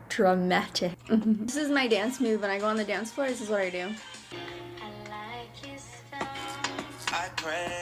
dramatic. This is my dance move when I go on the dance floor. This is what I do. I pray.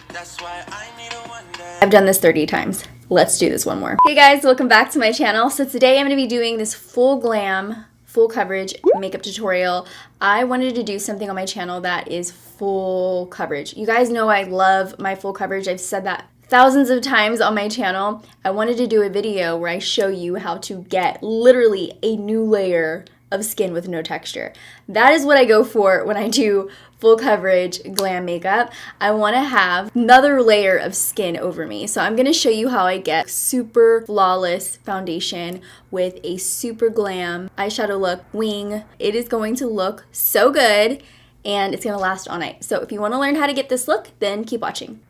That's why I need a one day. I've done this 30 times. Let's do this one more. Hey guys, welcome back to my channel. So today I'm going to be doing this full glam, full coverage makeup tutorial. I wanted to do something on my channel that is full coverage. You guys know I love my full coverage. I've said that thousands of times on my channel. I wanted to do a video where I show you how to get literally a new layer of skin with no texture. That is what I go for when I do full coverage glam makeup. I want to have another layer of skin over me. So I'm going to show you how I get super flawless foundation with a super glam eyeshadow look wing. It is going to look so good and it's going to last all night. So if you want to learn how to get this look, then keep watching.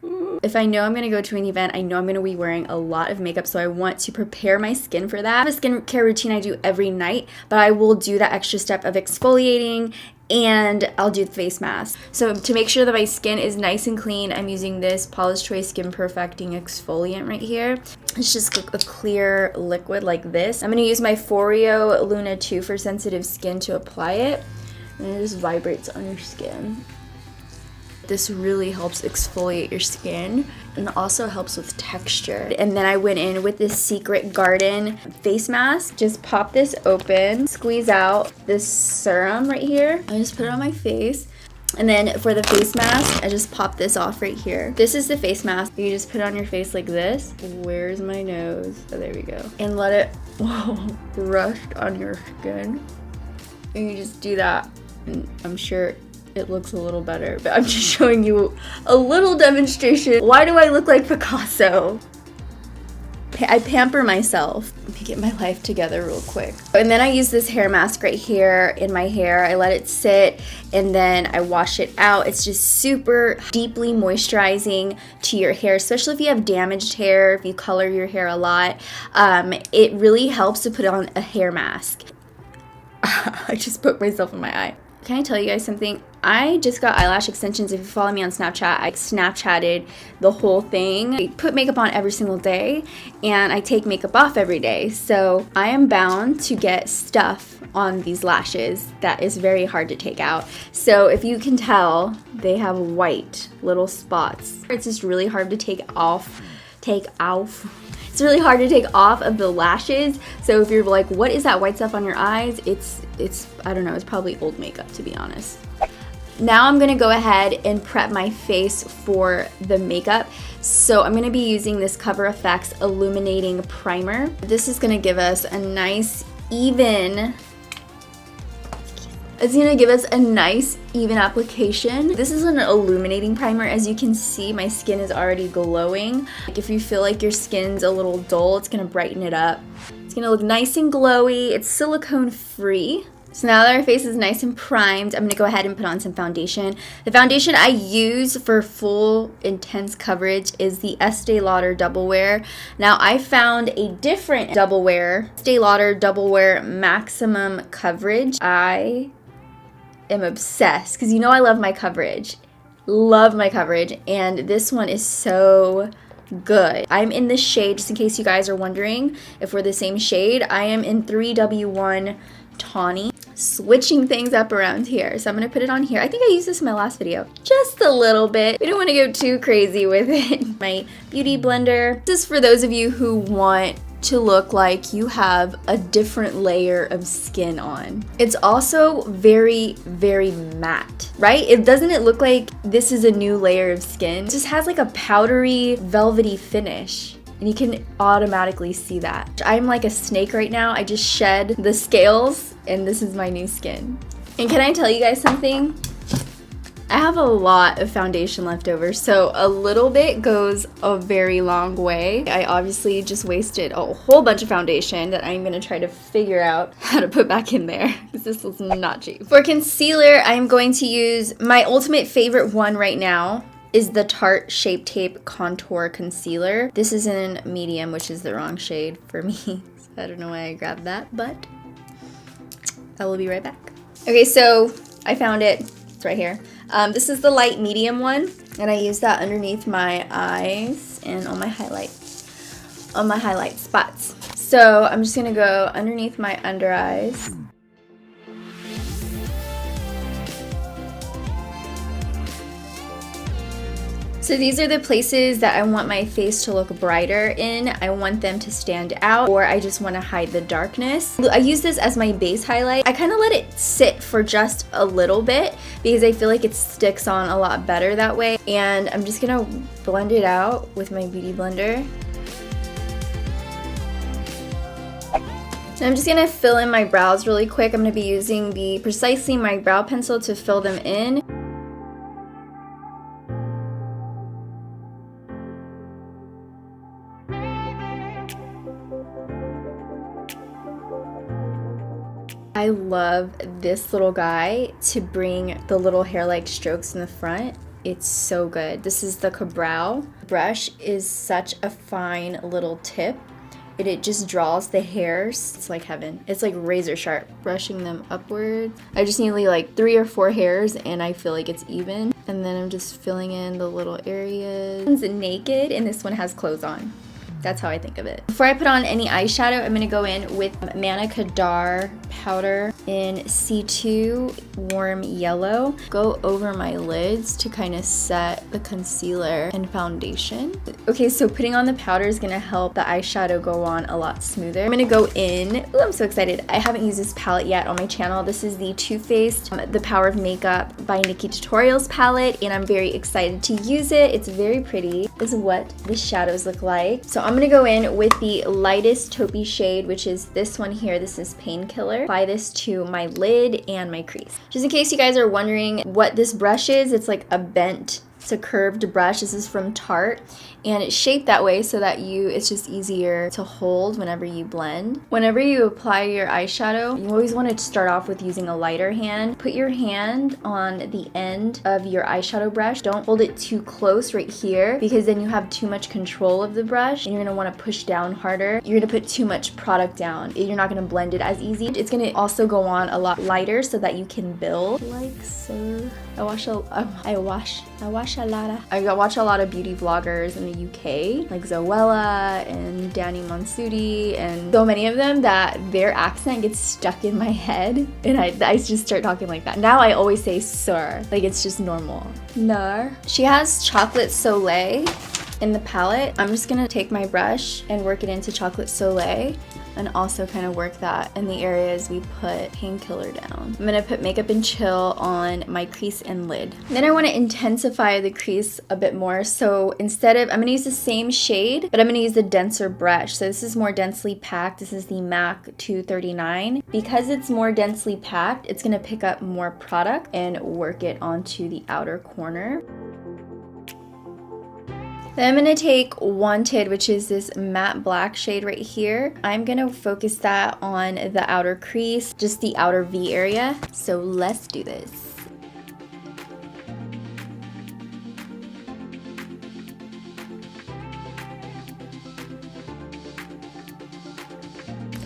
If I know I'm going to go to an event, I know I'm going to be wearing a lot of makeup, so I want to prepare my skin for that. I have a skincare routine I do every night, but I will do that extra step of exfoliating and I'll do the face mask. So to make sure that my skin is nice and clean, I'm using this Paula's Choice Skin Perfecting Exfoliant right here. It's just a clear liquid like this. I'm going to use my Foreo Luna 2 for sensitive skin to apply it. And it just vibrates on your skin. This really helps exfoliate your skin and also helps with texture. And then I went in with this Secret Garden face mask. Just pop this open, squeeze out this serum right here. I just put it on my face. And then for the face mask, I just pop this off right here. This is the face mask. You just put it on your face like this. Where's my nose? Oh, there we go. And let it rust on your skin. And you just do that. And I'm sure it looks a little better, but I'm just showing you a little demonstration. Why do I look like Picasso? I pamper myself. Let me get my life together real quick. And then I use this hair mask right here in my hair. I let it sit and then I wash it out. It's just super deeply moisturizing to your hair, especially if you have damaged hair, if you color your hair a lot. It really helps to put on a hair mask. I just poked myself in my eye. Can I tell you guys something? I just got eyelash extensions. If you follow me on Snapchat, I Snapchatted the whole thing. I put makeup on every single day and I take makeup off every day. So I am bound to get stuff on these lashes that is very hard to take out. So if you can tell, they have white little spots. It's just really hard to take off. It's really hard to take off of the lashes. So if you're like, what is that white stuff on your eyes? It's I don't know, it's probably old makeup, to be honest. Now I'm gonna go ahead and prep my face for the makeup. So I'm gonna be using this Cover FX Illuminating Primer. This is gonna give us a nice, even application. This is an illuminating primer. As you can see, my skin is already glowing. If you feel like your skin's a little dull, it's gonna brighten it up. It's gonna look nice and glowy. It's silicone free. So now that our face is nice and primed, I'm gonna go ahead and put on some foundation. The foundation I use for full intense coverage is the Estee Lauder Double Wear. Now I found a different Double Wear, Estee Lauder Double Wear Maximum Coverage. I am obsessed because you know I love my coverage. And this one is so good. I'm in this shade, just in case you guys are wondering if we're the same shade. I am in 3W1 Tawny. Switching things up around here. So I'm gonna put it on here. I think I used this in my last video. Just a little bit. We don't wanna go too crazy with it. My beauty blender. This is for those of you who want to look like you have a different layer of skin on. It's also very, very matte, right? Doesn't it look like this is a new layer of skin? It just has like a powdery, velvety finish. And you can automatically see that. I'm like a snake right now. I just shed the scales and this is my new skin. And can I tell you guys something? I have a lot of foundation left over, so a little bit goes a very long way. I obviously just wasted a whole bunch of foundation that I'm gonna try to figure out how to put back in there because this was not cheap. For concealer, I'm going to use my ultimate favorite one right now. Is the Tarte Shape Tape Contour Concealer. This is in medium, which is the wrong shade for me. So I don't know why I grabbed that, but I will be right back. Okay, so I found it. It's right here. This is the light medium one, and I use that underneath my eyes and on my highlight. on my highlight spots. So I'm just gonna go underneath my under eyes. So these are the places that I want my face to look brighter in. I want them to stand out, or I just want to hide the darkness. I use this as my base highlight. I kind of let it sit for just a little bit because I feel like it sticks on a lot better that way. And I'm just gonna blend it out with my beauty blender. And I'm just gonna fill in my brows really quick. I'm gonna be using the Precisely My Brow Pencil to fill them in. I love this little guy to bring the little hair-like strokes in the front. It's so good. This is the Cabral. Brush is such a fine little tip. It just draws the hairs. It's like heaven. It's like razor sharp. Brushing them upward. I just need like 3 or 4 hairs and I feel like it's even. And then I'm just filling in the little areas. This one's naked and this one has clothes on. That's how I think of it. Before I put on any eyeshadow, I'm gonna go in with Manna Kadar powder in C2 Warm Yellow. Go over my lids to kind of set the concealer and foundation. Okay, so putting on the powder is gonna help the eyeshadow go on a lot smoother. I'm gonna go in, ooh, I'm so excited. I haven't used this palette yet on my channel. This is the Too Faced The Power of Makeup by Nikki Tutorials palette, and I'm very excited to use it. It's very pretty. This is what the shadows look like. So I'm gonna go in with the lightest taupey shade, which is this one here. This is Painkiller. Apply this to my lid and my crease. Just in case you guys are wondering what this brush is, it's like a bent to curved brush. This is from Tarte, and it's shaped that way so that it's just easier to hold whenever you blend. Whenever you apply your eyeshadow, you always want to start off with using a lighter hand. Put your hand on the end of your eyeshadow brush. Don't hold it too close right here because then you have too much control of the brush and you're going to want to push down harder. You're going to put too much product down. You're not going to blend it as easy. It's going to also go on a lot lighter so that you can build like so. I watch a lot of beauty vloggers in the UK, like Zoella and Danny Monsuti, and so many of them that their accent gets stuck in my head, and I just start talking like that. Now I always say sir, like it's just normal. No. She has Chocolate Soleil in the palette. I'm just gonna take my brush and work it into Chocolate Soleil, and also kind of work that in the areas we put Painkiller down. I'm gonna put Makeup and Chill on my crease and lid. Then I wanna intensify the crease a bit more. So I'm gonna use the same shade, but I'm gonna use the denser brush. So this is more densely packed. This is the MAC 239. Because it's more densely packed, it's gonna pick up more product and work it onto the outer corner. Then I'm going to take Wanted, which is this matte black shade right here. I'm going to focus that on the outer crease, just the outer V area. So let's do this.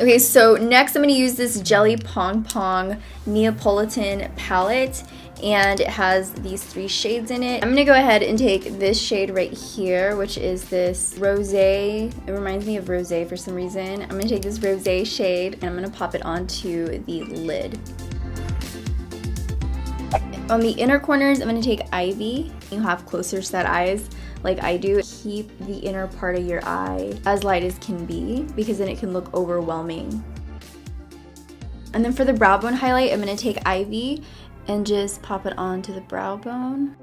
Okay, so next I'm going to use this Jelly Pong Pong Neapolitan palette, and it has these 3 shades in it. I'm gonna go ahead and take this shade right here, which is this rosé. It reminds me of rosé for some reason. I'm gonna take this rosé shade and I'm gonna pop it onto the lid. On the inner corners, I'm gonna take Ivy. You have closer set eyes like I do. Keep the inner part of your eye as light as can be, because then it can look overwhelming. And then for the brow bone highlight, I'm gonna take Ivy and just pop it onto the brow bone.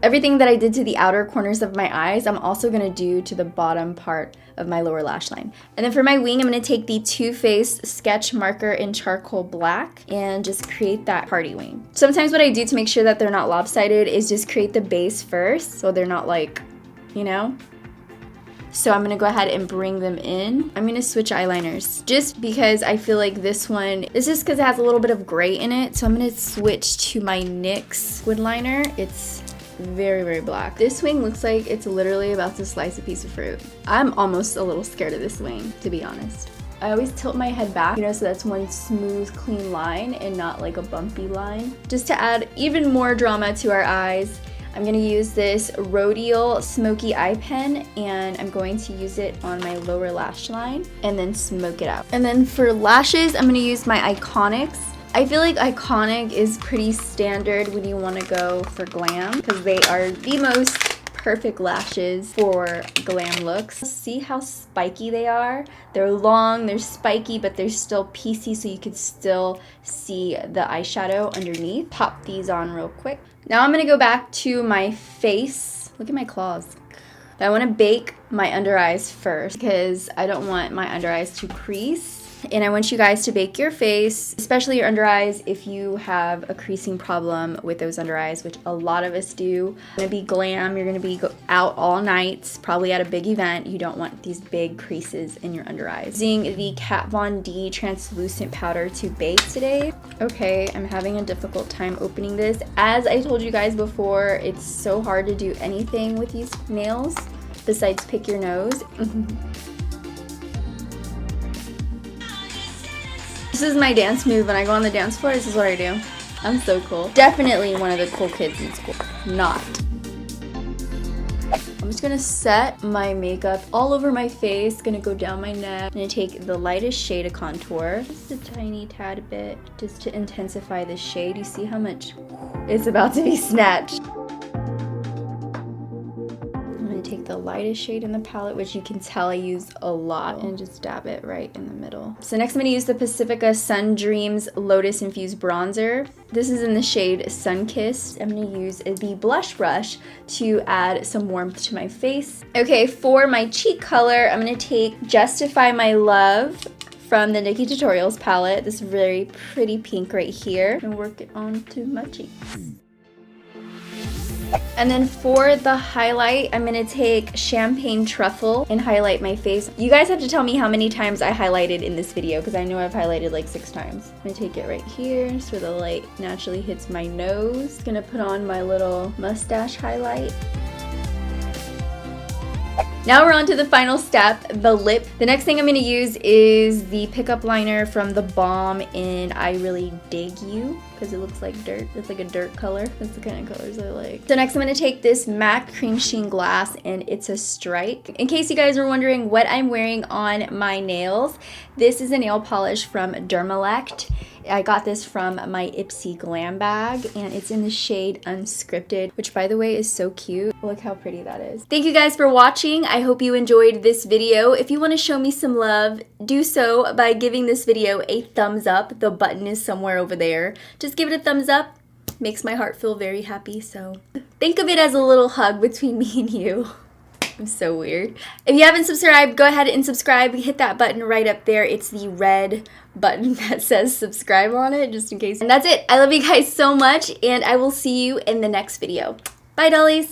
Everything that I did to the outer corners of my eyes, I'm also gonna do to the bottom part of my lower lash line. And then for my wing, I'm gonna take the Too Faced Sketch Marker in Charcoal Black and just create that party wing. Sometimes what I do to make sure that they're not lopsided is just create the base first, so they're not like, you know? So I'm gonna go ahead and bring them in. I'm gonna switch eyeliners just because I feel like this is because it has a little bit of gray in it. So I'm gonna switch to my NYX wood liner. It's very, very black. This wing looks like it's literally about to slice a piece of fruit. I'm almost a little scared of this wing, to be honest. I always tilt my head back, you know, so that's one smooth, clean line and not like a bumpy line. Just to add even more drama to our eyes, I'm gonna use this Rodial Smoky Eye Pen, and I'm going to use it on my lower lash line and then smoke it out. And then for lashes, I'm gonna use my Iconics. I feel like Iconic is pretty standard when you wanna go for glam because they are the most perfect lashes for glam looks. See how spiky they are? They're long, they're spiky, but they're still piecey so you can still see the eyeshadow underneath. Pop these on real quick. Now I'm gonna go back to my face. Look at my claws. I wanna bake my under eyes first because I don't want my under eyes to crease. And I want you guys to bake your face, especially your under eyes if you have a creasing problem with those under eyes, which a lot of us do. You're gonna be glam, you're gonna be out all night, probably at a big event. You don't want these big creases in your under eyes. Using the Kat Von D translucent powder to bake today. Okay, I'm having a difficult time opening this. As I told you guys before, it's so hard to do anything with these nails besides pick your nose. This is my dance move. When I go on the dance floor, this is what I do. I'm so cool. Definitely one of the cool kids in school. Not. I'm just gonna set my makeup all over my face. Gonna go down my neck. I'm gonna take the lightest shade of contour. Just a tiny tad bit, just to intensify the shade. You see how much it's about to be snatched. Take the lightest shade in the palette, which you can tell I use a lot, and just dab it right in the middle. So next I'm going to use the Pacifica Sun Dreams Lotus Infused Bronzer. This is in the shade Sunkissed. I'm going to use the blush brush to add some warmth to my face. Okay, for my cheek color, I'm going to take Justify My Love from the Nikkie Tutorials palette. This very pretty pink right here, and work it onto my cheeks. And then for the highlight, I'm gonna take Champagne Truffle and highlight my face. You guys have to tell me how many times I highlighted in this video because I know I've highlighted like 6 times. I'm gonna take it right here so the light naturally hits my nose. Gonna put on my little mustache highlight. Now we're on to the final step, the lip. The next thing I'm going to use is the pickup liner from the Balm in I Really Dig You, because it looks like dirt. It's like a dirt color. That's the kind of colors I like. So next I'm going to take this MAC Cream Sheen Glass, and it's a strike. In case you guys were wondering what I'm wearing on my nails, this is a nail polish from Dermalect. I got this from my Ipsy Glam bag, and it's in the shade Unscripted, which by the way is so cute. Look how pretty that is. Thank you guys for watching. I hope you enjoyed this video. If you want to show me some love, do so by giving this video a thumbs up. The button is somewhere over there. Just give it a thumbs up. Makes my heart feel very happy, so think of it as a little hug between me and you. I'm so weird. If you haven't subscribed, go ahead and subscribe. Hit that button right up there. It's the red button that says subscribe on it, just in case. And that's it. I love you guys so much, and I will see you in the next video. Bye, dollies.